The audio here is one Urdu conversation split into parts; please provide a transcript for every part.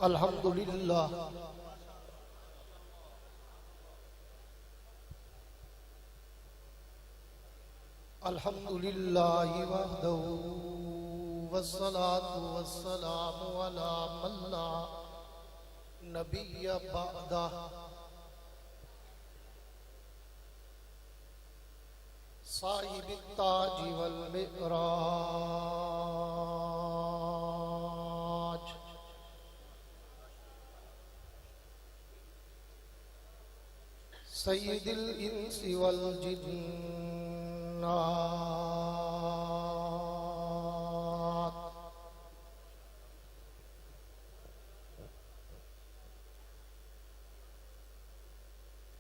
الحمد للہ الحمد للہ وحدہ والصلاة والسلام على من لا نبی بعدہ صاحب التاج والمعراج سید الانس والجنات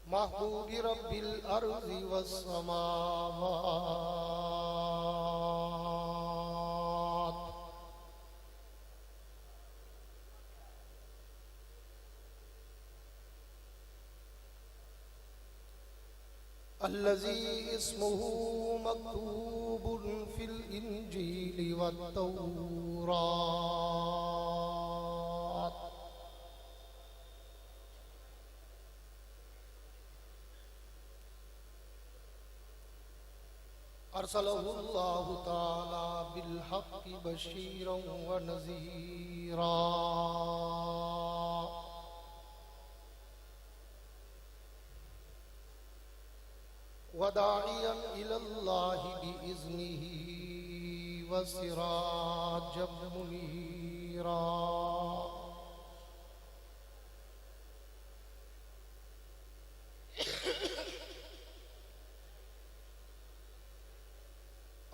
محبوب رب الارض والسماوات الذي اسمه مكتوب في الإنجيل والتوراة أرسله الله تعالى بالحق بشيرا ونذيرا وداعيا إلى الله بإذنه وسراجا منيرا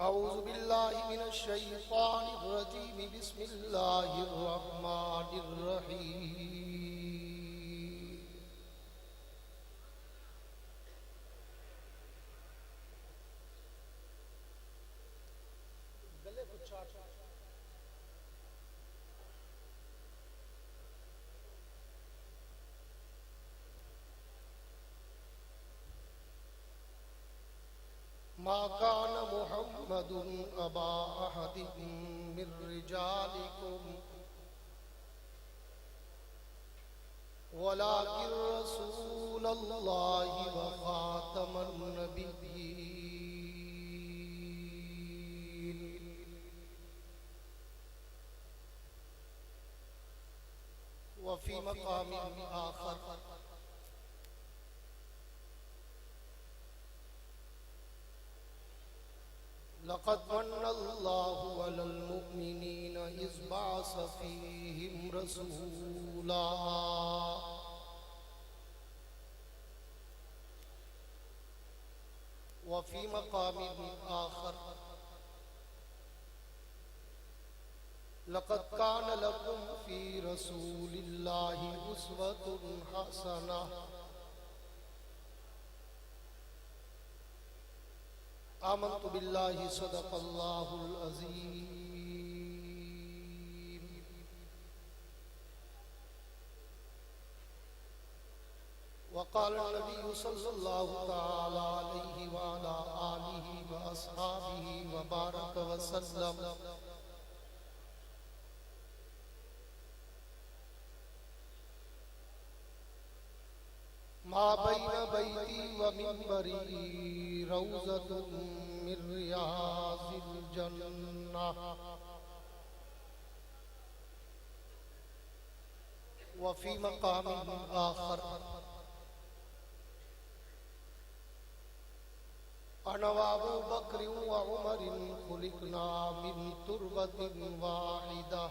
أعوذ بالله من الشيطان الرجيم بسم الله الرحمن الرحيم ما كان محمد أبا أحد من رجالكم ولكن رسول الله وخاتم النبيين وفي مقام آخر لقد من الله على المؤمنين إذ بعث فيهم رسولا وفي مقام آخر لقد كان لكم في رسول الله أسوة حسنة آمنت بالله صدق الله العظيم وقال النبي صلى الله تعالى عليه وعلى آله وأصحابه وبارك وسلم ما بين بيتي ومنبري روضة من رياض الجنة وفي مقام آخر أنا وأبو بكر وعمر خلقنا من تربة واحدة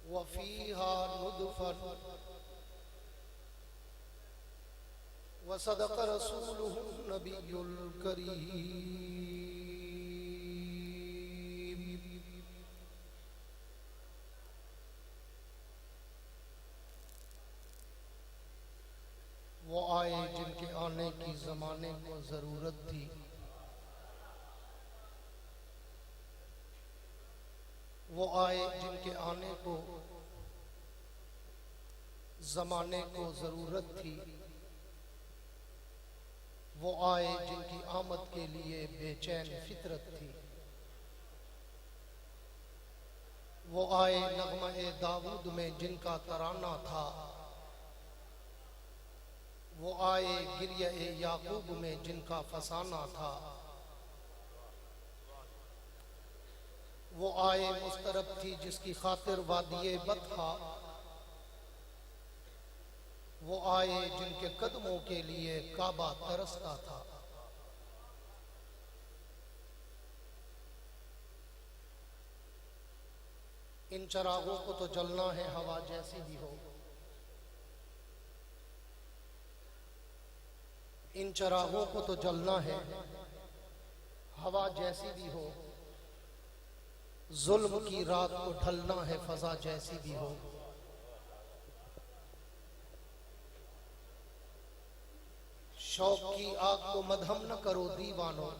وفيها نطفة وصدق رسوله النبي الكريم وہ آئے جن کے آنے کی زمانے کو ضرورت تھی وہ آئے جن کے آنے کو زمانے کو ضرورت تھی وہ آئے جن کی آمد کے لیے بے چین فطرت تھی وہ آئے نغمہ داود میں جن کا ترانہ تھا، وہ آئے گریہ یعقوب میں جن کا فسانہ تھا، وہ آئے مسترب تھی جس کی خاطر وادی بطحا، وہ آئے جن کے قدموں کے لیے کعبہ ترستا تھا۔ ان چراغوں کو تو جلنا ہے ہوا جیسی بھی ہو، ان چراغوں کو تو جلنا ہے ہوا جیسی بھی ہو، ظلم کی رات کو ڈھلنا ہے فضا جیسی بھی ہو۔ شوق کی آگ کو مدھم نہ کرو دیوانو،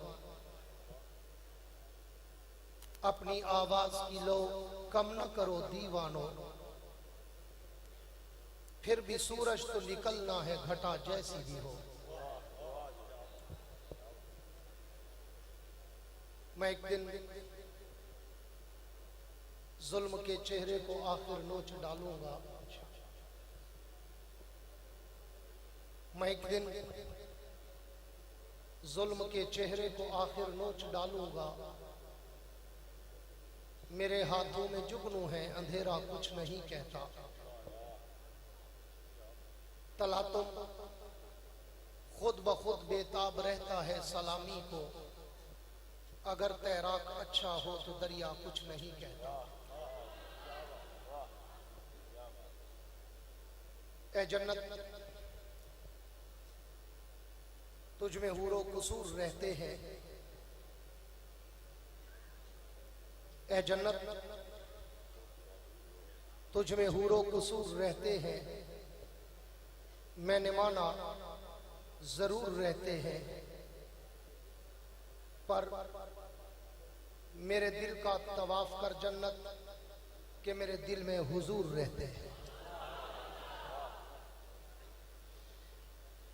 اپنی آواز کی لو کم نہ کرو دیوانو، پھر بھی سورج تو نکلنا ہے گھٹا جیسی بھی ہو۔ میں ایک دن ظلم کے چہرے کو آخر نوچ ڈالوں گا، میں ایک دن ظلم کے چہرے کو آخر نوچ ڈالوں گا، میرے ہاتھوں میں جگنو ہے اندھیرا کچھ نہیں کہتا، تلاتم خود بخود بےتاب رہتا ہے سلامی کو، اگر تیراک اچھا ہو تو دریا کچھ نہیں کہتا۔ اے جنت تجھ میں حور و قصور رہتے ہیں، اے جنت تجھ میں حور و قصور رہتے ہیں، میں نے مانا ضرور رہتے ہیں، پر میرے دل کا طواف کر جنت کہ میرے دل میں حضور رہتے ہیں۔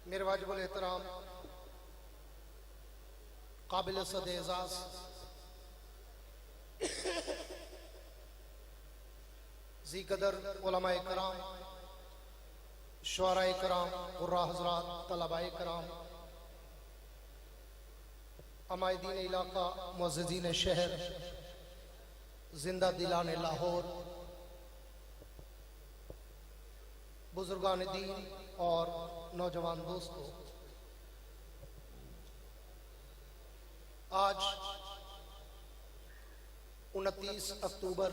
میرے واجب الاحترام قابل صد اعزاز ذی قدر علماء کرام، شعراء کرام، قراء حضرات، طلباء کرام، عمائدین علاقہ، معززین شہر، زندہ دلان لاہور، بزرگان دین اور نوجوان دوستو، آج 29 اکتوبر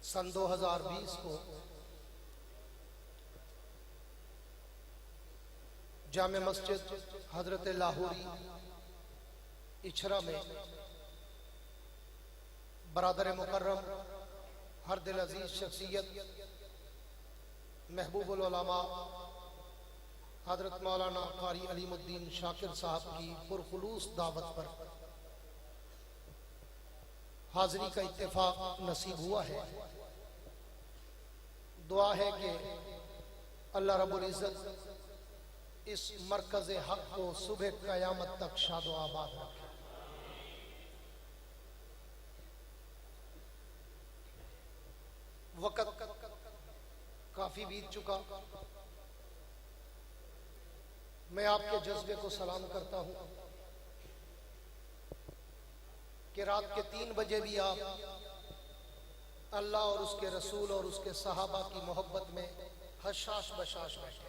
سن 2020 کو جامع مسجد حضرت لاہوری اچھرا میں برادر مکرم ہر دل عزیز شخصیت محبوب العلماء حضرت مولانا قاری علیم الدین شاکر صاحب کی پرخلوص دعوت پر حاضری کا اتفاق نصیب ہوا ہے۔ دعا ہے کہ اللہ رب العزت اس مرکز حق کو صبح قیامت تک شاد و آباد رکھے۔ وقت کافی بیت چکا، میں آپ کے جذبے کو سلام کرتا ہوں کہ رات کے 3 بجے بھی آپ اللہ اور اس کے رسول اور اس کے صحابہ کی محبت میں حشاش بشاش بیٹھے۔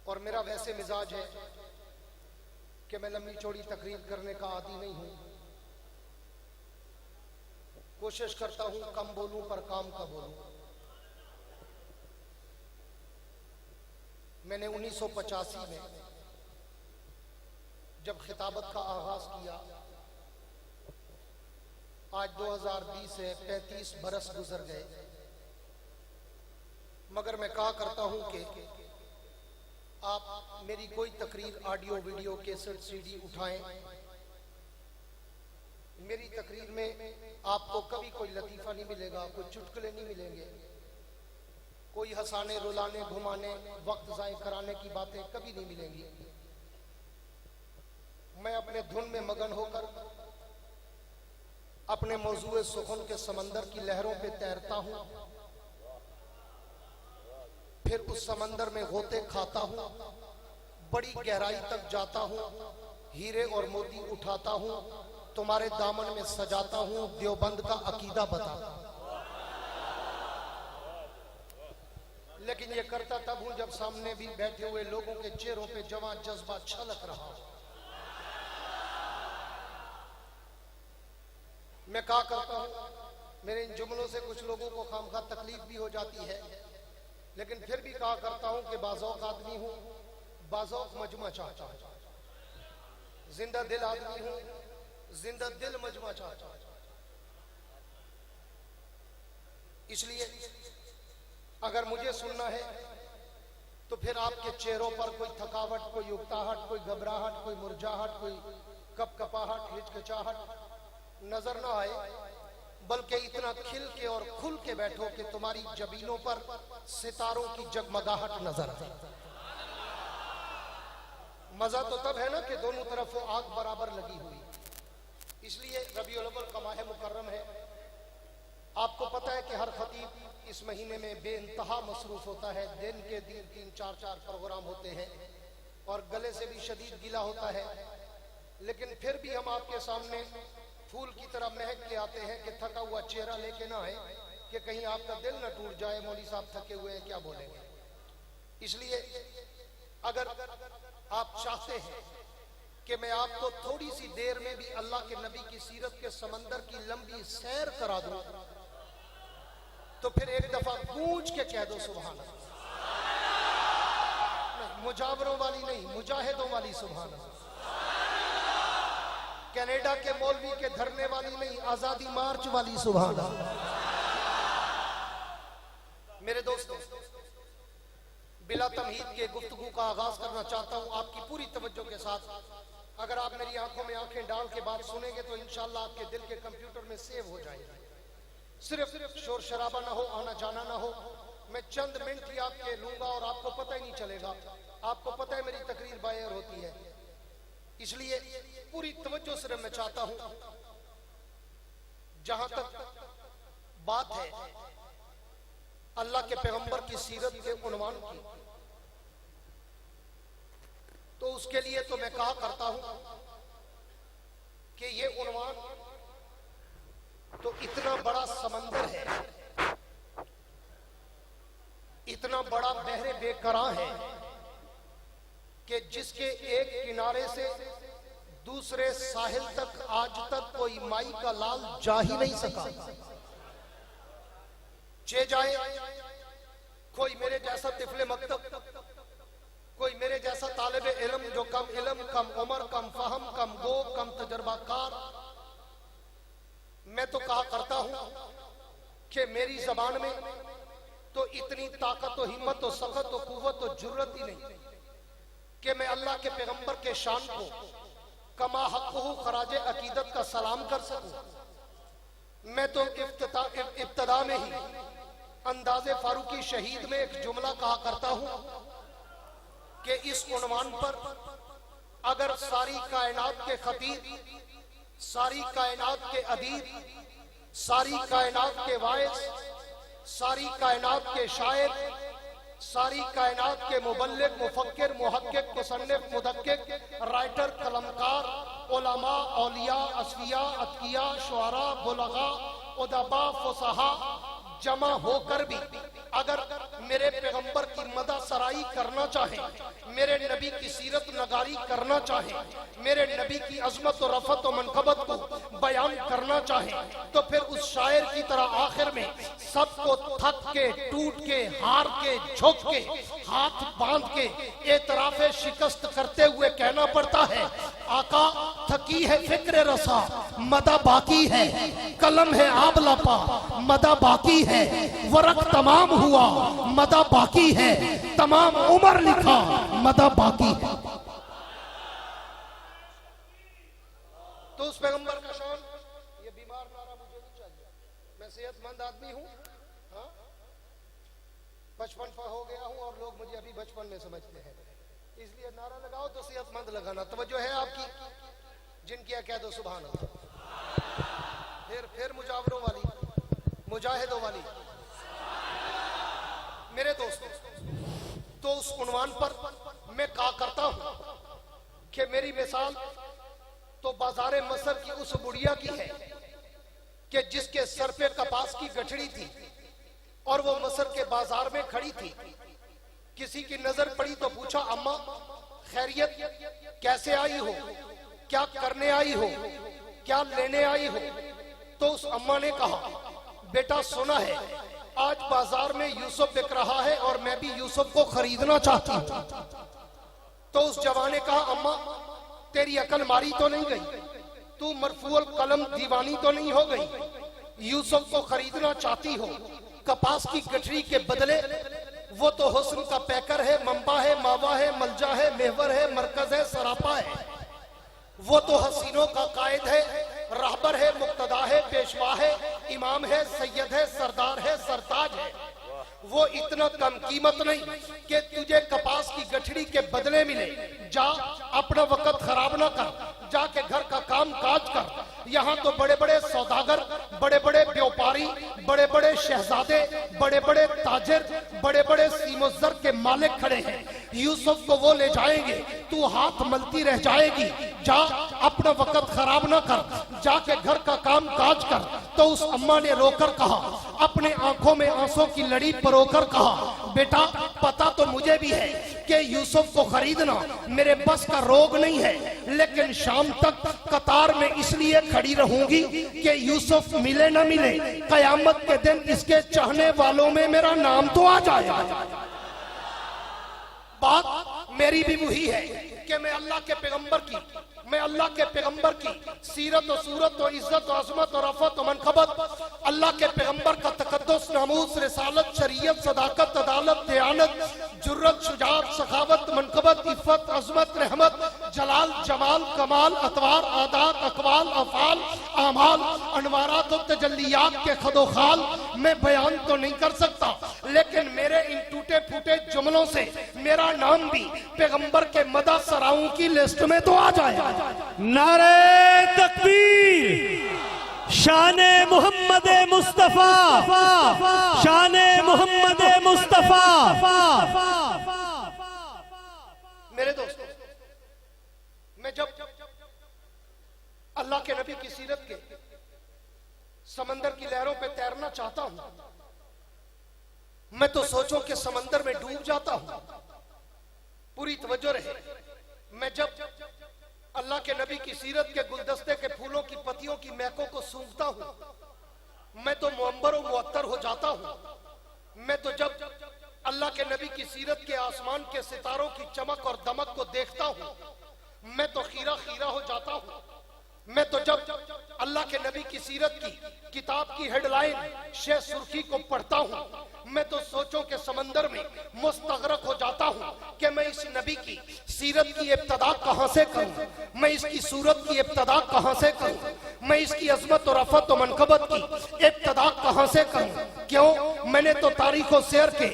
اور میرا ویسے مزاج ہے کہ میں لمبی چوڑی تقریر کرنے کا عادی نہیں ہوں، کوشش کرتا ہوں کم بولوں پر کام کا بولوں۔ میں نے 1985 میں جب خطابت کا آغاز کیا، آج 2020 سے 35 برس گزر گئے، مگر میں کہا کرتا ہوں کہ آپ میری کوئی تقریر audio video cassette C D اٹھائیں، میری تقریر میں آپ کو کبھی کوئی لطیفہ نہیں ملے گا، کوئی چٹکلے نہیں ملیں گے، کوئی ہنسانے رلانے گھمانے وقت ضائع کرانے کی باتیں کبھی نہیں ملیں گی۔ اپنے دھن میں مگن ہو کر اپنے موضوع سخن کے سمندر کی لہروں پہ تیرتا ہوں، پھر اس سمندر میں غوطے کھاتا ہوں، بڑی گہرائی تک جاتا ہوں، ہیرے اور موتی اٹھاتا ہوں، تمہارے دامن میں سجاتا ہوں، دیوبند کا عقیدہ بتاتا ہوں۔ لیکن یہ کرتا تب ہوں جب سامنے بھی بیٹھے ہوئے لوگوں کے چہروں پہ جوان جذبہ چھلک رہا ہو۔ میں کہا کرتا ہوں، میرے ان جملوں سے کچھ لوگوں کو خامخواہ تکلیف بھی ہو جاتی ہے، لیکن پھر بھی کہا کرتا ہوں کہ بازوق آدمی ہوں، بازوق مجمع چاہتا ہوں، زندہ دل آدمی ہوں، زندہ دل مجمع چاہتا ہوں۔ اس لیے اگر مجھے سننا ہے تو پھر آپ کے چہروں پر کوئی تھکاوٹ، کوئی اکتاہٹ، کوئی گھبراہٹ، کوئی مرجھاہٹ، کوئی کپ کپاہٹ، ہچکچاہٹ نظر نہ آئے، بلکہ اتنا کھل کے اور کھل کے بیٹھو کہ تمہاری جبینوں پر ستاروں کی جگمگاہٹ نظر آئے۔ مزہ تو تب ہے نا کہ دونوں طرف وہ آگ برابر لگی ہوئی۔ اس لیے ربیع الاول کا ماہ مکرم ہے۔ آپ کو پتہ ہے کہ ہر خطیب اس مہینے میں بے انتہا مصروف ہوتا ہے، دن کے دن 3-4 پروگرام ہوتے ہیں اور گلے سے بھی شدید گیلا ہوتا ہے، لیکن پھر بھی ہم آپ کے سامنے پھول کی طرح مہک کے آتے ہیں کہ تھکا ہوا چہرہ لے کے نہ آئے کہ کہیں آپ کا دل نہ ٹوٹ جائے، مولوی صاحب تھکے ہوئے ہیں کیا بولیں گے۔ اس لیے اگر آپ چاہتے ہیں کہ میں آپ کو تھوڑی سی دیر میں بھی اللہ کے نبی کی سیرت کے سمندر کی لمبی سیر کرا دوں تو پھر ایک دفعہ گونج کے کہہ دو سبحان اللہ۔ مجاوروں والی نہیں، مجاہدوں والی سبحان اللہ۔ کینیڈا کے مولوی کے دھرنے والی نہیں، آزادی مارچ والی سبحان اللہ۔ میرے دوستوں، بلا تمہید کے گفتگو کا آغاز کرنا چاہتا ہوں آپ کی پوری توجہ کے ساتھ۔ اگر آپ میری آنکھوں میں آنکھیں ڈال کے بات سنیں گے تو انشاءاللہ آپ کے دل کے کمپیوٹر میں سیو ہو جائے گا۔ صرف شور شرابہ نہ ہو، آنا جانا نہ ہو، میں چند منٹ ہی آپ کے لوں گا اور آپ کو پتہ ہی نہیں چلے گا۔ آپ کو پتہ ہے میری تقریر باہر ہوتی ہے، اس لیے پوری توجہ صرف میں چاہتا ہوں۔ جہاں تک بات ہے اللہ کے پیغمبر کی سیرت کے عنوان کی، تو اس کے لیے تو میں کہا کرتا ہوں کہ یہ عنوان تو اتنا بڑا سمندر ہے، اتنا بڑا بحر بے کراں ہے کہ جس کے ایک کنارے سے دوسرے ساحل تک آج تک کوئی مائی کا لال جا ہی نہیں سکا۔ چے جائے کوئی میرے جیسا طفل مکتب، کوئی میرے جیسا طالب علم جو کم علم، کم عمر، کم فہم، کم گو، کم تجربہ کار، میں تو کہا کرتا ہوں کہ میری زبان میں تو اتنی طاقت و ہمت و سخت و قوت و جرت ہی نہیں کہ میں اللہ کے پیغمبر کے شان کو کما حقہ خراج عقیدت کا سلام کر سکوں۔ میں تو ابتدا میں ہی انداز فاروقی شہید میں ایک جملہ کہا کرتا ہوں کہ اس عنوان پر اگر ساری کائنات کے خطیب، ساری کائنات کے ادیب، ساری کائنات کے واعظ، ساری کائنات کے شاعر، ساری کائنات کے مبلغ، مفکر، محقق، مصنف، مدقق، رائٹر، قلمکار، علماء، اولیاء، اصفیاء، اتقیاء، شعراء، بلغاء، ادباء، فصحاء جمع ہو کر بھی اگر میرے پیغمبر کی مدح سرائی کرنا چاہیں، میرے نبی کی سیرت نگاری کرنا چاہیں، میرے نبی کی عظمت و رفعت و منقبت کو بیان کرنا چاہیں، تو پھر اس شاعر کی طرح آخر میں سب کو تھک کے، ٹوٹ کے، ہار کے، جھک کے، ہاتھ باندھ کے اعتراف شکست کرتے ہوئے کہنا پڑتا ہے آقا تھکی ہے فکر رسا، مدح باقی ہے، قلم ہے آب لپا، مدح باقی ہے، ورق تمام ہوا، مدح باقی ہے، تمام عمر لکھا، مدح باقی ہے۔ تو اس پیغمبر کا شان، یہ بیمار نعرہ مجھے نہیں چاہیے، میں صحت مند آدمی ہوں، ہاں 55 پر ہو گیا ہوں اور لوگ مجھے ابھی بچپن میں سمجھتے ہیں، اس لیے نعرہ لگاؤ تو صحت مند لگانا۔ توجہ ہے آپ کی؟ جن کی ہے کہہ دو سبحان اللہ. پھر مجاوروں والی, مجاہدوں والی. میرے دوستوں, تو اس عنوان پر میں کہا کرتا ہوں کہ میری مثال تو بازار مصر کی اس بڑھیا کی ہے کہ جس کے سر پہ کپاس کی گٹھڑی تھی اور وہ مصر کے بازار میں کھڑی تھی. کسی کی نظر پڑی تو پوچھا اماں خیریت, کیسے آئی ہو, کیا کرنے آئی ہو, کیا لینے آئی ہو؟ تو اس اماں نے کہا بیٹا سنا ہے آج بازار میں یوسف بک رہا ہے اور میں بھی یوسف کو خریدنا چاہتی ہوں. تو اس جوان نے کہا اماں تیری عقل ماری تو نہیں گئی, تو مرفوع القلم دیوانی تو نہیں ہو گئی, یوسف کو خریدنا چاہتی ہو, کپاس کی گٹھڑی کے بدلے وہ تو حسن کا پیکر ہے, منبع ہے, ماوا ہے, ملجا ہے, محور ہے, مرکز ہے, سراپا ہے. وہ تو حسینوں کا قائد ہے, راہبر ہے, مقتدا ہے, پیشوا ہے, امام ہے, سید ہے, سردار ہے, سرتاج ہے. وہ اتنا کم قیمت نہیں کہ تجھے کپاس کی گٹھڑی کے بدلے ملے. جا اپنا وقت خراب نہ کر, جا کے گھر کا کام کاج کر. یہاں تو بڑے بڑے سوداگر, بڑے بڑے بیوپاری, بڑے بڑے شہزادے, بڑے بڑے تاجر, بڑے بڑے سیم و زر کے مالک کھڑے ہیں. یوسف کو وہ لے جائیں گے, تو ہاتھ ملتی رہ جائے گی. جا اپنا وقت خراب نہ کر, جا کے گھر کا کام کاج کر. تو اس اماں نے رو کر کہا, اپنے آنکھوں میں آنسوں کی لڑی پرو کر کہا بیٹا پتا تو مجھے بھی ہے کہ یوسف کو خریدنا میرے بس کا روگ نہیں ہے, لیکن شام تک قطار میں اس لیے کھڑی رہوں گی کہ یوسف ملے نہ ملے, قیامت کے دن اس کے چاہنے والوں میں میرا نام تو آ جائے. بات میری بھی وہی ہے کہ میں اللہ کے پیغمبر کی سیرت و صورت و عزت و عظمت و رفعت و منقبت, اللہ کے پیغمبر کا تقدس, ناموس, رسالت, شریعت, صداقت, عدالت, دیانت, جرت, شجاعت, سخاوت, منقبت, عفت, عظمت, رحمت, جلال, جمال, کمال, اطوار, عادات, اقوال, افعال, اعمال, انوارات و تجلیات کے خد و خال میں بیان تو نہیں کر سکتا, لیکن میرے ان ٹوٹے پھوٹے جملوں سے میرا نام بھی پیغمبر کے مدح سراؤں کی لسٹ میں تو آ جائے. نعرہ تکبیر, شان محمد مصطفیٰ, شان محمد مصطفیٰ. میرے دوستو, میں جب اللہ کے نبی کی سیرت کے سمندر کی لہروں پہ تیرنا چاہتا ہوں, میں تو سوچوں کہ سمندر میں ڈوب جاتا ہوں. پوری توجہ رہے, میں جب اللہ کے نبی کی سیرت کے گلدستے کے پھولوں کی پتیوں کی مہکوں کو سونگھتا ہوں, میں تو معمبر و معطر ہو جاتا ہوں. میں تو جب اللہ کے نبی کی سیرت کے آسمان کے ستاروں کی چمک اور دمک کو دیکھتا ہوں, میں تو خیرہ خیرہ ہو جاتا ہوں. میں تو جب اللہ کے نبی کی سیرت کی کتاب کی ہیڈ لائن شہ سرخی کو پڑھتا ہوں, میں تو سوچوں کے سمندر میں مستغرق ہو جاتا ہوں کہ میں اس نبی کی سیرت کی ابتدا کہاں سے کروں, میں اس کی صورت کی ابتدا کہاں سے کروں, میں اس کی عظمت و رفعت و منقبت کی ابتدا کہاں سے کروں. کیوں؟ میں نے تو تاریخ و سیر کے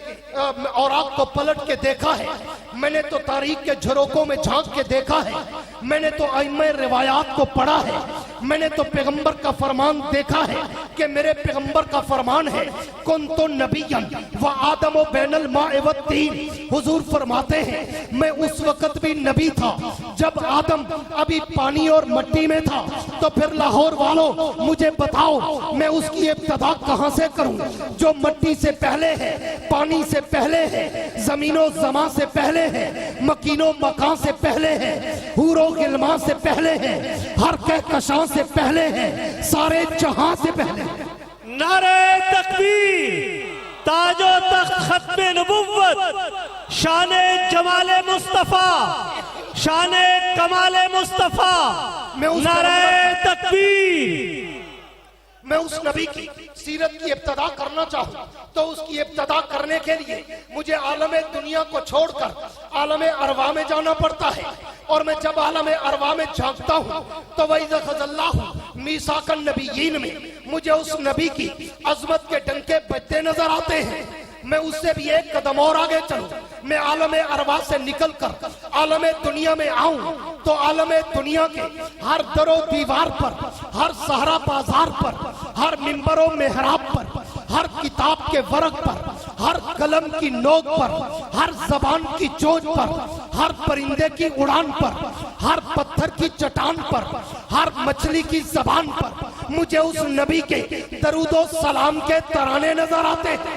اوراق کو پلٹ کے دیکھا ہے, میں نے تو تاریخ کے جھروکوں میں جھانک کے دیکھا ہے, میں نے تو ائمہ روایات کو پڑھا ہے, میں نے تو پیغمبر کا فرمان دیکھا ہے کہ میرے پیغمبر کا فرمان ہے کنت نبیًا و آدم و بین الماء والطین. حضور فرماتے ہیں میں اس وقت بھی نبی تھا جب آدم ابھی پانی اور مٹی میں تھا. تو پھر لاہور والوں مجھے بتاؤ میں اس کی ابتدا کہاں سے کروں جو مٹی سے پہلے ہے, پانی سے پہلے ہے, زمین و زمان سے پہلے ہے, مکین و مکان سے پہلے ہے, حور و غلمان سے پہلے ہے, ہر کہکشاں سے پہلے ہے, سارے جہاں سے پہلے ہے. نعرہ تکبیر, تاج و تخت ختم نبوت, شان جمال مصطفیٰ, شان کمال مصطفیٰ. نعرہ تکبیر. میں اس نبی کی سیرت کی ابتدا کرنا چاہوں تو اس کی ابتدا کرنے کے لیے مجھے عالم دنیا کو چھوڑ کر عالم ارواح میں جانا پڑتا ہے. اور میں جب عالم ارواح میں جھانکتا ہوں تو وَإِذَا أَخَذَ اللَّهُ مِيثَاقَ النَّبِيِّينَ میں مجھے اس نبی کی عظمت کے ڈنکے بجتے نظر آتے ہیں. میں اس سے بھی ایک قدم اور آگے چلوں، میں عالم ارواح سے نکل کر عالم دنیا میں آؤں تو عالم دنیا کے ہر در و دیوار پر، ہر صحرا بازار پر، ہر منبر و محراب پر، ہر کتاب کے ورق پر، ہر قلم کی نوک پر، ہر زبان کی چوٹ پر، ہر پرندے کی اڑان پر، ہر پتھر کی چٹان پر، ہر مچھلی کی زبان پر مجھے اس نبی کے درود و سلام کے ترانے نظر آتے ہیں۔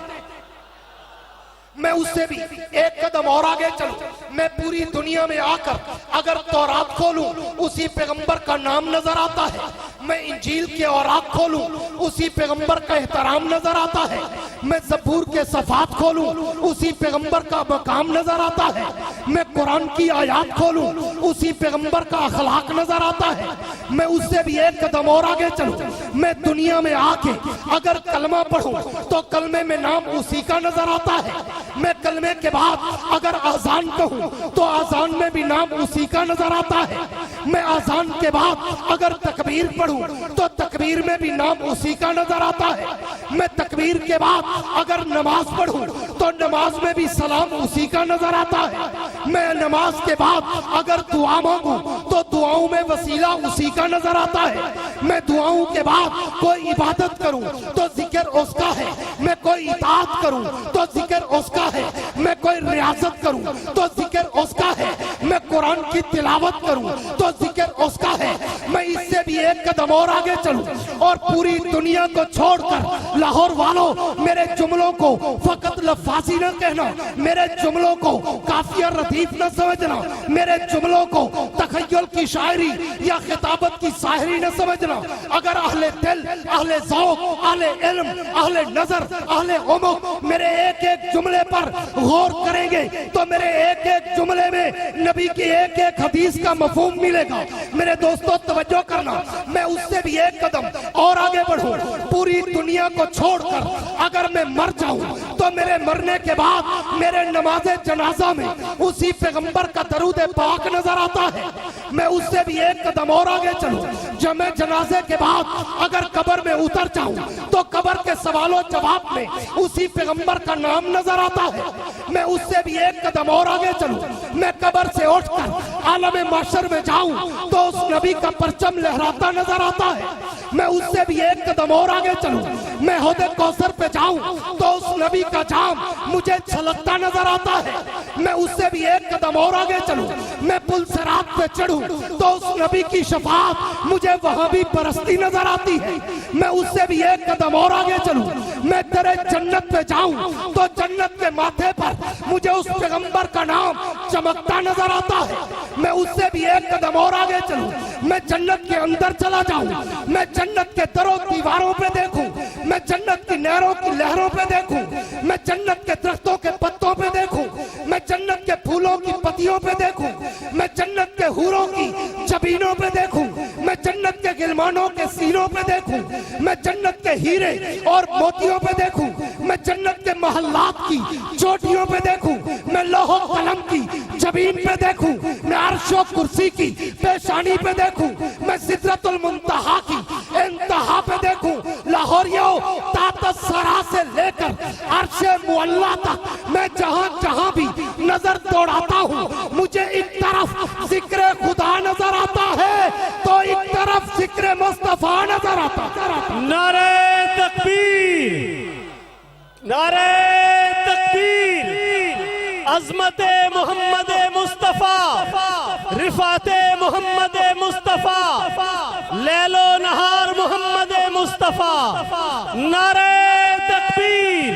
میں اس سے بھی ایک قدم اور آگے چلوں، میں پوری دنیا میں آ کر اگر تورات کھولوں اسی پیغمبر کا نام نظر آتا ہے، میں انجیل کے اوراق کھولوں اسی پیغمبر کا احترام نظر آتا ہے، میں زبور کے صفحات کھولوں اسی پیغمبر کا مقام نظر آتا ہے، میں قرآن کی آیات کھولوں اسی پیغمبر کا اخلاق نظر آتا ہے۔ میں اس سے بھی ایک قدم اور آگے چلوں، میں دنیا میں آ کے اگر کلمہ پڑھوں تو کلمے میں نام اسی کا نظر آتا ہے، میں کلمے کے بعد اگر آذان کہوں تو آذان میں بھی نام اسی کا نظر آتا ہے، میں آذان کے بعد اگر تکبیر پڑھوں تو تکبیر میں بھی نام اسی کا نظر آتا ہے، میں تکبیر کے بعد اگر نماز پڑھوں تو نماز میں بھی سلام اسی کا نظر آتا ہے، میں نماز کے بعد اگر دعا مانگوں تو دعاؤں میں وسیلہ اسی کا نظر آتا ہے، میں دعاؤں کے بعد کوئی عبادت کروں تو ذکر اس کا ہے، میں کوئی اطاعت کروں تو ذکر اس کا ہے، میں کوئی ریاضت کروں تو ذکر اس کا ہے، میں قرآن کی تلاوت کروں تو ذکر اس کا ہے۔ میں اس سے بھی ایک قدم اور آگے چلوں اور پوری دنیا کو چھوڑ کر لاہور والوں میرے جملوں کو فقط لفاظی نہ کہنا، میرے جملوں کو قافیہ ردیف نہ سمجھنا، میرے جملوں کو تخیل کی شاعری یا خطابت کی ساحری نہ سمجھنا۔ اگر اہل دل، اہل ذوق، اہل علم، اہل نظر، اہل عمق میرے ایک ایک جملے پر غور کریں گے تو میرے ایک ایک جملے میں نبی کی ایک ایک حدیث کا مفہوم ملے گا۔ میرے دوستو توجہ کرنا، میں اس سے بھی ایک قدم اور آگے بڑھوں، پوری دنیا کو چھوڑ کر اگر میں مر جاؤں تو میرے مرنے کے بعد میرے نماز جنازہ میں اسی پیغمبر کا درود پاک نظر آتا ہے۔ میں اس سے بھی ایک قدم اور آگے چلوں، جب میں جنازے کے بعد اگر قبر میں اتر جاؤں تو قبر کے سوال و جواب میں اسی پیغمبر کا نام نظر آتا ہے۔ میں اس سے بھی ایک قدم اور آگے چلوں، میں قبر سے اٹھ کر عالم محشر میں جاؤں تو اس نبی کا پرچم لہراتا نظر آتا ہے۔ میں اس سے بھی ایک قدم اور آگے چلوں، میں حوض کوثر پہ جاؤں تو اس نبی کا جام مجھے چھلکتا نظر آتا ہے۔ میں اس سے بھی ایک قدم اور آگے چلوں، میں پل صراط پہ چڑھوں تو اس نبی کی شفاعت مجھے وہاں بھی برستی نظر آتی ہے۔ میں اس سے بھی ایک قدم اور آگے چلوں، میں تیرے جنت پہ جاؤں تو جنت کے ماتھے پر مجھے اس پیغمبر کا نام چمکتا نظر آتا ہے۔ میں اس سے بھی ایک قدم اور آگے چلوں، میں جنت کے اندر چلا جاؤں، میں جنت کے در و دیواروں پہ دیکھوں، میں جنت کی نہروں کی لہروں پہ دیکھوں، میں جنت کے درختوں کے پتوں پہ دیکھوں، میں جنت کے پھولوں کی پتیوں پہ دیکھوں، میں جنت کے حوروں کی جبینوں پہ دیکھوں، میں جنت کے غلمانوں کے سینوں پہ دیکھوں، میں جنت کے ہیرے اور موتیوں پہ دیکھوں، میں جنت کے محلات کی چوٹیوں پہ دیکھوں، میں لوح و قلم کی جبین پہ دیکھوں، میں عرش و کرسی کی پیشانی پہ دیکھوں، میں سدرۃ المنتہا کی انتہا پہ دیکھوں۔ لاہوریوں، تحت الثری سے لے کر عرش معلی تک میں جہاں جہاں بھی نظر دوڑاتا ہوں مجھے ایک طرف ذکر خدا نظر آتا ہے تو ایک طرف ذکر مصطفیٰ نظر آتا ہے۔ نعرہ تکبیر، نعرہ تکبیر، عظمت محمد مصطفیٰ، رفعت محمد مصطفیٰ، لیل و نہار محمد مصطفیٰ، نعرہ تکبیر۔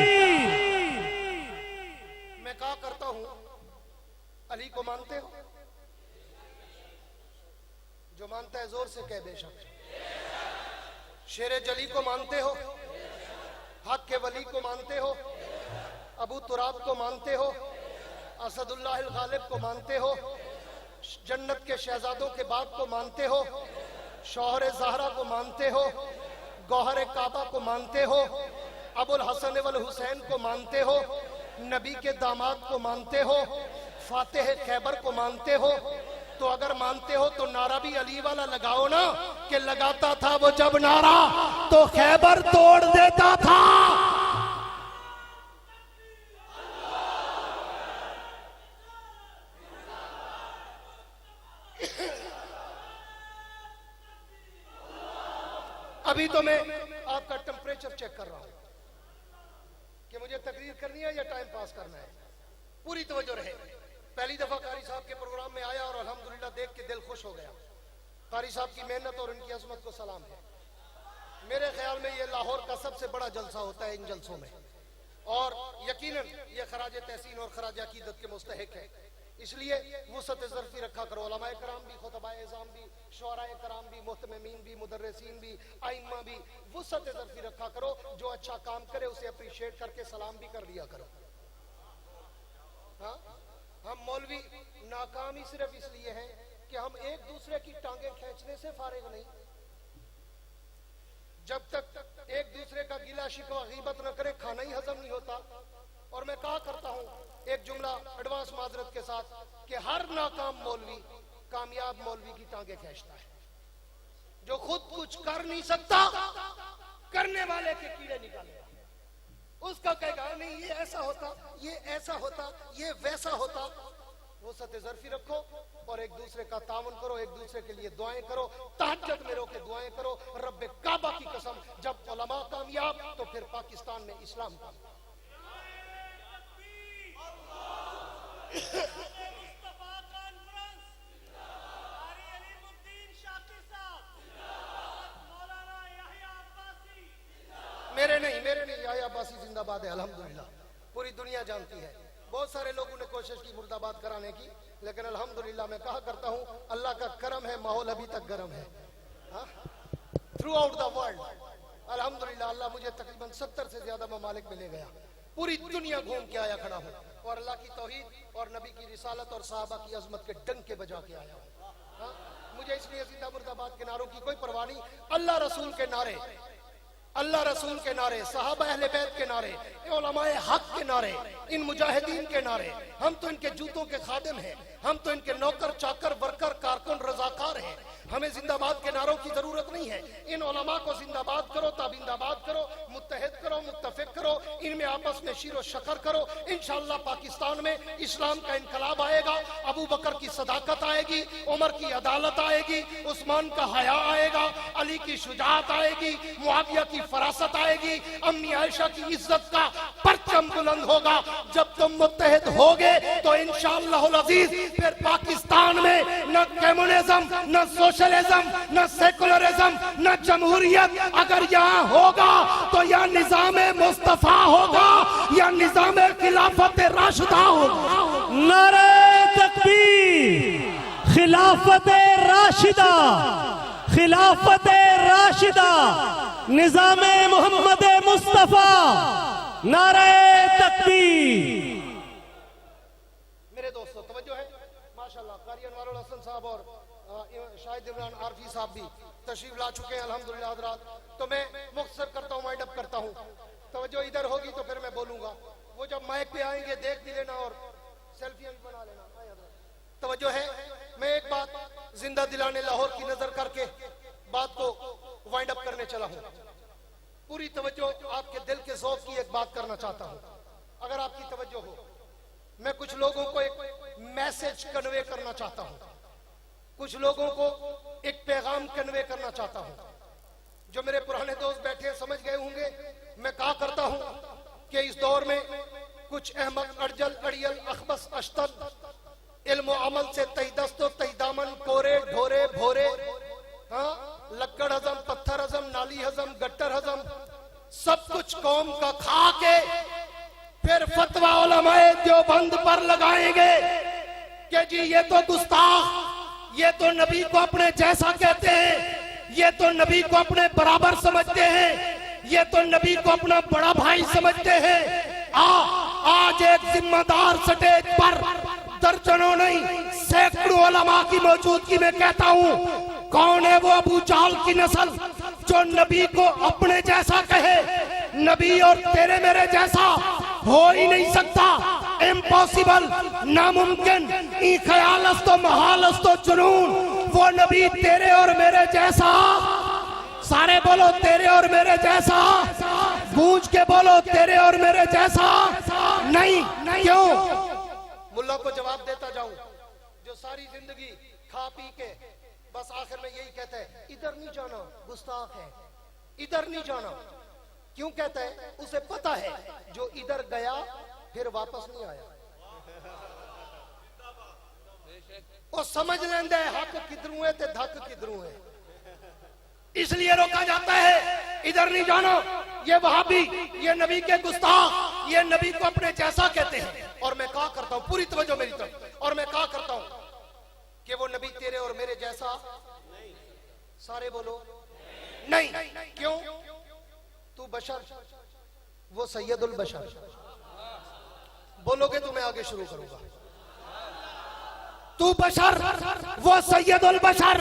میں کہا کرتا ہوں، علی کو مانتے ہو؟ جو مانتا ہے زور سے کہہ بے شک۔ شیر جلی کو مانتے ہو؟ حق کے ولی کو مانتے ہو؟ ابو تراب کو مانتے ہو؟ اسد اللہ الغالب کو مانتے ہو؟ جنت کے شہزادوں کے باپ کو مانتے ہو؟ شوہر زہرا کو مانتے ہو؟ گوہر کعبہ کو مانتے ہو؟ ابو الحسن والحسین کو مانتے ہو؟ نبی کے داماد کو مانتے ہو؟ فاتح خیبر کو مانتے ہو؟ تو اگر مانتے ہو تو نعرہ بھی علی والا لگاؤ نا، کہ لگاتا تھا وہ جب نعرہ تو خیبر توڑ دیتا تھا۔ ابھی تو میں آپ کا ٹمپریچر چیک کر رہا ہوں کہ مجھے تقریر کرنی ہے یا ٹائم پاس کرنا ہے. پوری توجہ رہے. پہلی دفعہ قاری صاحب کے پروگرام میں آیا اور الحمدللہ دیکھ کے دل خوش ہو گیا. قاری صاحب کی محنت اور ان کی عظمت کو سلام ہے. میرے خیال میں یہ لاہور کا سب سے بڑا جلسہ ہوتا ہے ان جلسوں میں, اور یقیناً یہ خراج تحسین اور خراج عقیدت کے مستحق ہے. اس لیے وسعت ظرفی رکھا کرو. علماء کرام بھی, خطباء اعظام بھی, شعراء کرام بھی, محتممین بھی, مدرسین بھی, ائمہ بھی, وسعت ظرفی رکھا کرو. جو اچھا کام کرے اسے اپریشیٹ کر کے سلام بھی کر لیا کرو. ہاں, ہم مولوی ناکام ہی صرف اس لیے ہیں کہ ہم ایک دوسرے کی ٹانگیں کھینچنے سے فارغ نہیں. جب تک ایک دوسرے کا گلہ شکوہ غیبت نہ کرے کھانا ہی ہضم نہیں ہوتا. اور میں کہا کرتا ہوں ایک جملہ ایڈوانس معذرت کے ساتھ کہ ہر ناکام مولوی کامیاب مولوی کی ٹانگیں کھینچتا ہے. جو خود کچھ کر نہیں سکتا کرنے والے کے کیڑے نکالے گا. اس کا کہے گا نہیں یہ ایسا ہوتا, یہ ایسا ہوتا, یہ ویسا ہوتا. وسعت ظرفی رکھو اور ایک دوسرے کا تعاون کرو, ایک دوسرے کے لیے دعائیں کرو. تہجد میں رو کے دعائیں کرو. رب کعبہ کی قسم جب علماء کامیاب تو پھر پاکستان میں اسلام کامیاب. میرے نہیں یحییٰ عباسی زندہ باد ہے الحمدللہ. پوری دنیا جانتی ہے. بہت سارے لوگوں نے کوشش کی مرد آباد کرانے کی, لیکن الحمدللہ میں کہا کرتا ہوں اللہ کا کرم ہے, ماحول ابھی تک گرم ہے تھرو آؤٹ دا ورلڈ. الحمدللہ اللہ مجھے تقریباً 70 سے زیادہ ممالک میں لے گیا. پوری دنیا گھوم کے آیا کھڑا ہوں اور اللہ کی توحید اور نبی کی رسالت اور صحابہ کی عظمت کے ڈنکے بجا کے آیا ہوں. مجھے اس لیے زندہ مرد آباد کے نعروں کی کوئی پرواہ نہیں. اللہ رسول کے نعرے, اللہ رسول کے نعرے, صحابہ اہل بیت کے نعرے, علماء حق کے نعرے, ان مجاہدین کے نعرے. ہم تو ان کے جوتوں کے خادم ہیں, ہم تو ان کے نوکر چاکر ورکر کارکن رضاکار ہیں. ہمیں زندہ باد کے نعروں کی ضرورت نہیں ہے. ان علماء کو زندہ باد کرو, تابندہ باد کرو, متحد کرو, متفق کرو, ان میں آپس میں شیر و شکر کرو. انشاءاللہ پاکستان میں اسلام کا انقلاب آئے گا. ابو بکر کی صداقت آئے گی, عمر کی عدالت آئے گی, عثمان کا حیا آئے گا, علی کی شجاعت آئے گی, معاویہ کی فراست آئے گی, امی عائشہ کی عزت کا پرچم بلند ہوگا. جب تم متحد ہوگے تو انشاءاللہ العزیز پھر پاکستان میں نہ کمیونزم, نہ سوشلزم, نہ سیکولرزم, نہ جمہوریت. اگر یہاں ہوگا تو یا نظام مصطفیٰ ہوگا یا نظام خلافت راشدہ ہوگا. نعرہ تکبیر, خلافت راشدہ, خلافت راشدہ, نظام محمد مصطفیٰ. نعرہ تکبیر. میرے دوستو توجہ ہے ماشاءاللہ. قاری انوار الحسن صاحب اور شاہد عمران عارفی صاحب بھی تشریف لا چکے ہیں الحمدللہ حضرات. تو میں مختصر کرتا ہوں, وائنڈ اپ کرتا ہوں. توجہ ادھر ہوگی تو پھر میں بولوں گا. وہ جب مائک پہ آئیں گے دیکھ بھی لینا اور سیلفیاں بھی بنا لینا. توجہ ہے, میں ایک بات زندہ دلانے لاہور کی نظر کر کے بات کو وائنڈ اپ کرنے چلا ہوں. پوری توجہ آپ کے دل کے ذوق کی ایک بات کرنا چاہتا ہوں اگر آپ کی توجہ ہو. میں کچھ لوگوں کو ایک میسج کنوے کرنا چاہتا ہوں, کچھ لوگوں کو ایک پیغام کنوے کرنا چاہتا ہوں. جو میرے پرانے دوست بیٹھے سمجھ گئے ہوں گے میں کہا کرتا ہوں کہ اس دور میں کچھ احمق, ارجل, اڑیل, اخبص, اشتر, علم و عمل سے تہی دست و تہی دامن, کورے ڈھورے بھورے, لکڑ ہضم, پتھر ہضم, نالی ہضم, گٹر ہضم, سب کچھ قوم کا کھا کے پھر فتویٰ علماء دیوبند پر لگائیں گے کہ جی یہ تو گستاخ, یہ تو نبی کو اپنے جیسا کہتے ہیں, یہ تو نبی کو اپنے برابر سمجھتے ہیں, یہ تو نبی کو اپنا بڑا بھائی سمجھتے ہیں. آج ایک ذمہ دار سٹیج پر درجنوں نہیں سینکڑوں علماء کی موجودگی میں کہتا ہوں, کون ہے وہ ابو جہل کی نسل جو نبی کو اپنے جیسا کہے؟ نبی اور تیرے میرے جیسا ہو ہی نہیں سکتا, امپاسبل, ناممکن. ای خیال است و محال است و جنون. وہ نبی تیرے اور میرے جیسا, سارے بولو تیرے اور میرے جیسا, گونج کے بولو تیرے اور میرے جیسا نہیں. کیوں؟ ملا کو جواب دیتا جاؤں جو ساری زندگی کھا پی کے بس آخر میں یہی کہتا ہے ادھر نہیں جانا گستاخ ہے, ادھر نہیں جانا. کیوں کہتا ہے؟ اسے پتا ہے جو ادھر گیا پھر واپس نہیں آیا. وہ سمجھ لیندے حق کدھروں ہے تے دھک کدھروں ہے. اس لیے روکا جاتا ہے ادھر نہیں جانا. یہ وہابی، یہ نبی کے گستاخ، یہ نبی کو اپنے جیسا کہتے ہیں. اور میں کہا کرتا ہوں، پوری توجہ میری طرف، اور میں کہا کرتا ہوں کہ وہ نبی تیرے اور میرے جیسا سارے بولو نہیں. کیوں؟ تو بشر، وہ سید البشر. بولو گے تو میں آگے شروع کروں گا. تو بشر، وہ سید البشر.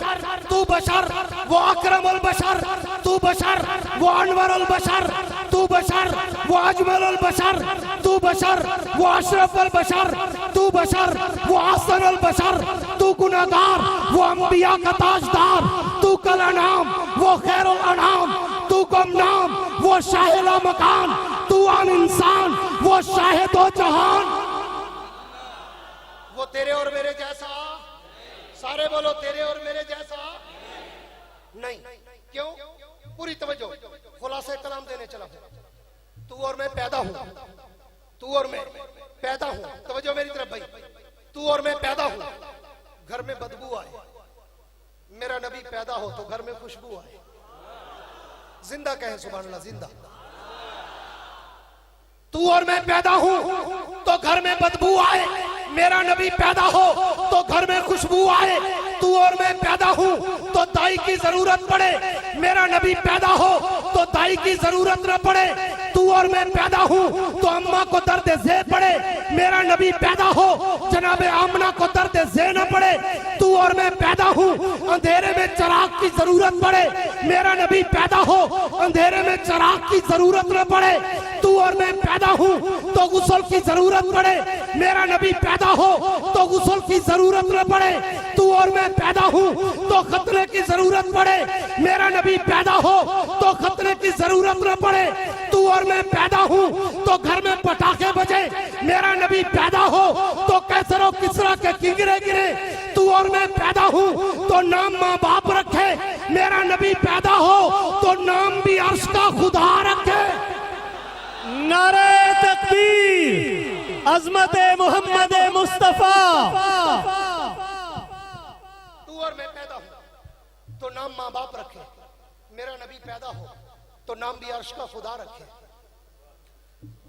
تو بشر، وہ اکرم البشر. تو بشر، وہ انور البشر. تو بشر، وہ اجمل البشر. تو بشر، وہ اشرف البشر. تو بشر، وہ احسن البشر. تو گناہگار، وہ انبیاء کا تاجدار. تو کل انعام، وہ خیر الانعام. تو گمنام، وہ شاہ مکان. تو عام انسان، وہ شاہ دو جہان. وہ تیرے اور میرے جیسا، سارے بولو تیرے اور میرے جیسا نہیں. کیوں؟ پوری توجہ، خلاصہ کلام دینے چلا ہوں. تو اور میں پیدا ہوں، تو اور میں پیدا ہوں. توجہ میری طرف بھائی. تو اور میں پیدا ہوں، گھر میں بدبو آئے. میرا نبی پیدا ہو تو گھر میں خوشبو آئے. زندہ کہیں سبحان اللہ، زندہ. تو اور میں پیدا ہوں تو گھر میں بدبو آئے. میرا نبی پیدا ہو تو گھر میں خوشبو آئے. تو اور میں پیدا ہوں تو دائی کی ضرورت پڑے. میرا نبی پیدا ہو تو دائی کی ضرورت نہ پڑے. تو اور میں پیدا ہوں تو اماں کو درد ذہ پڑے. میرا نبی پیدا ہو جناب آمنہ کو درد ذہ نہ پڑے. تو اور میں پیدا ہوں اندھیرے میں چراغ کی ضرورت پڑے. میرا نبی پیدا ہو اندھیرے میں چراغ کی ضرورت نہ پڑے. تو اور میں پیدا ہوں تو غسل کی ضرورت پڑے. میرا نبی پیدا ہو تو غسل کی ضرورت نہ پڑے. تو اور میں پیدا ہوں تو خطرے کی ضرورت پڑے. میرا نبی پیدا ہو تو خطرے کی ضرورت نہ پڑے. تو اور میں پیدا ہوں تو گھر میں پٹاخے بجے. میرا نبی پیدا ہو تو کیسر و کسرا کے کنگرے گرے. تو اور میں پیدا ہوں تو نام ماں باپ رکھے. میرا نبی پیدا ہو تو نام بھی عرش کا خدا رکھے. نعرہ تکبیر، عظمت محمد مصطفیٰ. تو اور میں پیدا ہوں تو نام ماں باپ رکھے. میرا نبی پیدا ہو تو نام بھی عرش کا خدا رکھے.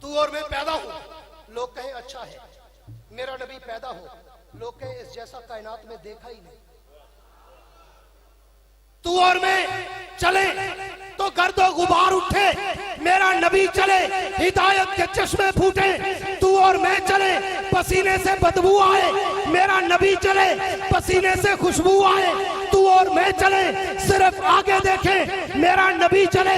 تو اور میں پیدا ہوں، لوگ کہیں اچھا ہے. میرا نبی پیدا ہو، لوگ کہیں اس جیسا کائنات میں دیکھا ہی نہیں. تو اور میں چلے تو گرد و غبار اٹھے. میرا نبی چلے ہدایت کے چشمے پھوٹے. تو اور میں چلے پسینے سے بدبو آئے. میرا نبی چلے پسینے سے خوشبو آئے. تو اور میں چلے صرف آگے دیکھے. میرا نبی چلے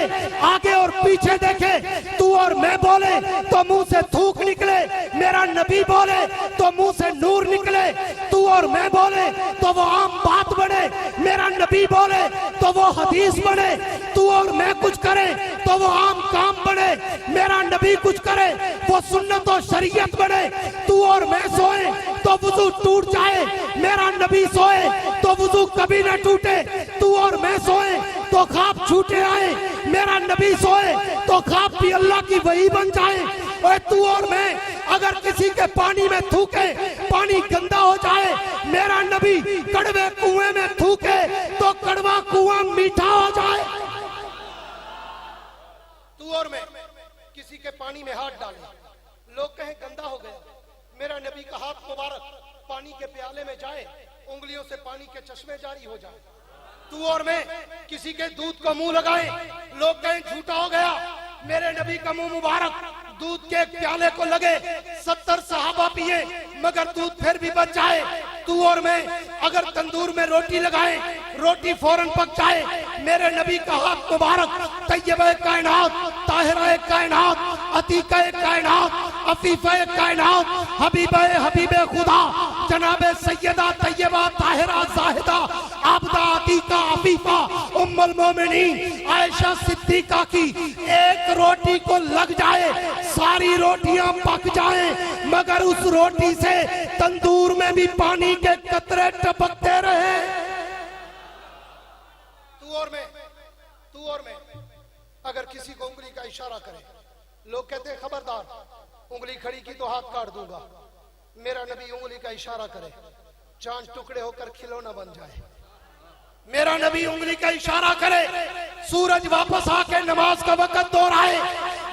آگے اور پیچھے دیکھے. تو اور میں بولے تو منہ سے تھوک نکلے. میرا نبی بولے تو منہ سے نور نکلے. تو اور میں بولے تو وہ عام بات بنے. میرا نبی بولے تو وہ حدیث بنے. تو اور میں کچھ کرے تو وہ عام کام بنے. میرا نبی کچھ کرے وہ سنت و شریعت بنے. تو اور میں سوئے تو وضو ٹوٹ جائے. میرا نبی سوئے تو وضو کبھی نہ ٹوٹے. تو اور میں سوئے تو خواب چھوٹے آئے. میرا نبی سوئے تو خواب بھی اللہ کی وحی بن جائے. اور تو اور میں اگر کسی کے پانی میں تھوکے پانی گندا ہو جائے. میرا نبی کڑوے کنویں میں تھوکے تو کڑوا کنواں میٹھا ہو جائے. تو اور میں کسی کے پانی میں ہاتھ ڈالے، لوگ کہیں گندا ہو گیا. میرا نبی کا ہاتھ مبارک پانی کے پیالے میں جائے، انگلیوں سے پانی کے چشمے جاری ہو جائے. تو اور میں کسی کے دودھ کو منہ لگائے، لوگ کہیں جھوٹا ہو گیا. میرے نبی کا منہ مبارک دودھ کے پیالے کو لگے، 70 صحابہ پیے مگر دودھ پھر بھی بچ جائے. تو اور میں اگر تندور میں روٹی لگائے روٹی فوراً پک جائے. میرے نبی کا ہاتھ مبارک طیبہ کائنات، طاہرہ کائنات، عتیقہ کائنات، عفیفہ کائنات، حبیبہ حبیب خدا جناب سیدہ طیبہ طاہرہ زاہدہ عابدہ عتیقہ عفیفہ ام المومنین عائشہ صدیقہ کی ایک روٹی کو لگ جائے ساری روٹیاں پک جائیں مگر اس روٹی سے تندور میں بھی پانی کے قطرے ٹپکتے رہے. تو اور میں اگر کسی کو انگلی کا اشارہ کرے، لوگ کہتے ہیں خبردار، انگلی کھڑی کی تو ہاتھ کاٹ دوں گا. میرا نبی انگلی کا اشارہ کرے، چاند ٹکڑے ہو کر کھلونا بن جائے. میرا نبی انگلی کا اشارہ کرے، سورج واپس آ کے نماز کا وقت دہرائے.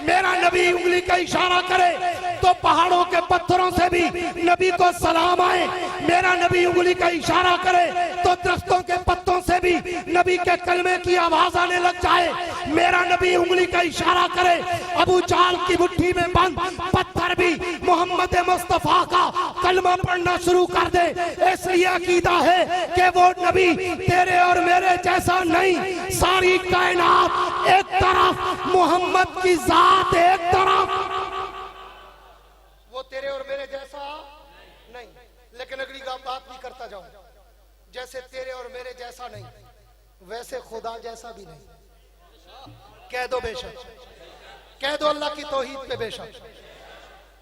میرا نبی انگلی کا اشارہ کرے تو پہاڑوں کے پتھروں سے بھی نبی کو سلام آئے. میرا نبی انگلی کا اشارہ کرے تو درختوں کے پتوں سے بھی نبی کے کلمے کی آواز آنے لگ جائے. میرا نبی انگلی کا اشارہ کرے، ابو جہل کی مٹھی میں بند پتھر بھی محمد مصطفیٰ کا کلمہ پڑھنا شروع کر دے. اس لیے عقیدہ ہے کہ وہ نبی تیرے اور میرے جیسا نہیں. ساری کائنات ایک طرف، محمد کی ذات ایک طرف. وہ تیرے اور میرے جیسا نہیں. لیکن اگلی بات بھی کرتا جاؤں، جیسے تیرے اور میرے جیسا نہیں ویسے خدا جیسا بھی نہیں. کہہ دو بے شک، کہہ دو اللہ کی توحید پہ بے شک.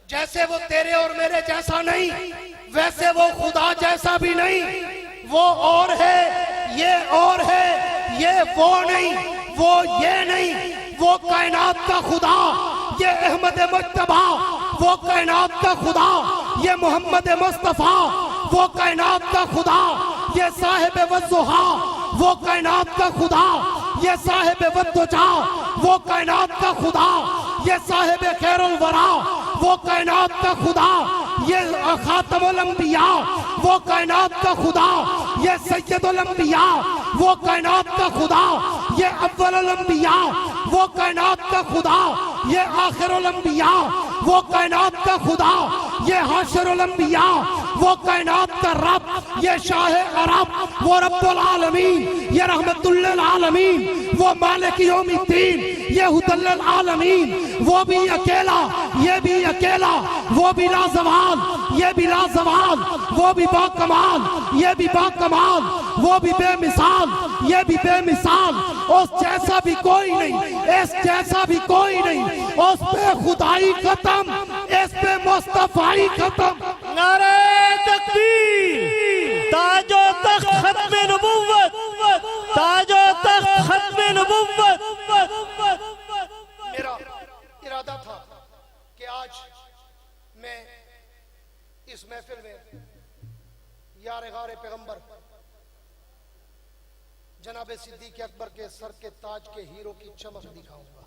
جیسے وہ تیرے اور میرے جیسا نہیں ویسے وہ خدا جیسا بھی نہیں. وہ اور ہے، یہ اور ہے، یہ وہ نہیں، وہ یہ نہیں. وہ کائنات کا خدا، یہ احمد مجتبی. وہ کائنات کا خدا، یہ محمد مصطفیٰ. وہ کائنات کا خدا، یہ صاحب والضحیٰ. وہ کائنات کا خدا، یہ صاحب والدجا. وہ کائنات کا خدا، یہ صاحب خیر الورا. وہ کائنات کا خدا، یہ خاتم الانبیاء. وہ کائنات کا خدا، یہ سید الانبیاء. وہ کائنات کا خدا، یہ اول الانبیاء. وہ کائنات کا خدا، یہ آخر الانبیاء. وہ کائنات کا خدا، یہ حاشر الانبیاء. وہ کائنات کا رب، یہ شاہ عرب. وہ رب العالمین، یہ رحمت للعالمین. وہ مالک یوم الدین، یہ ہدی للعالمین. وہ بھی اکیلا، یہ بھی اکیلا. وہ بھی لازوال، یہ بھی لازوال. وہ بھی با کمال، یہ بھی با کمال. وہ بھی بے مثال، یہ بھی بے مثال. اس جیسا بھی کوئی نہیں، اس جیسا بھی کوئی نہیں. اس پہ خدائی ختم، اس پہ مصطفی ختم. نعرہ تکبیر. تاج و تخت ختم نبوت، تاج و تخت ختم نبوت. میرا ارادہ تھا کہ آج میں اس محفل میں یار غار پیغمبر جناب صدیق اکبر کے سر کے تاج کے ہیرو کی چمک دکھاؤں گا.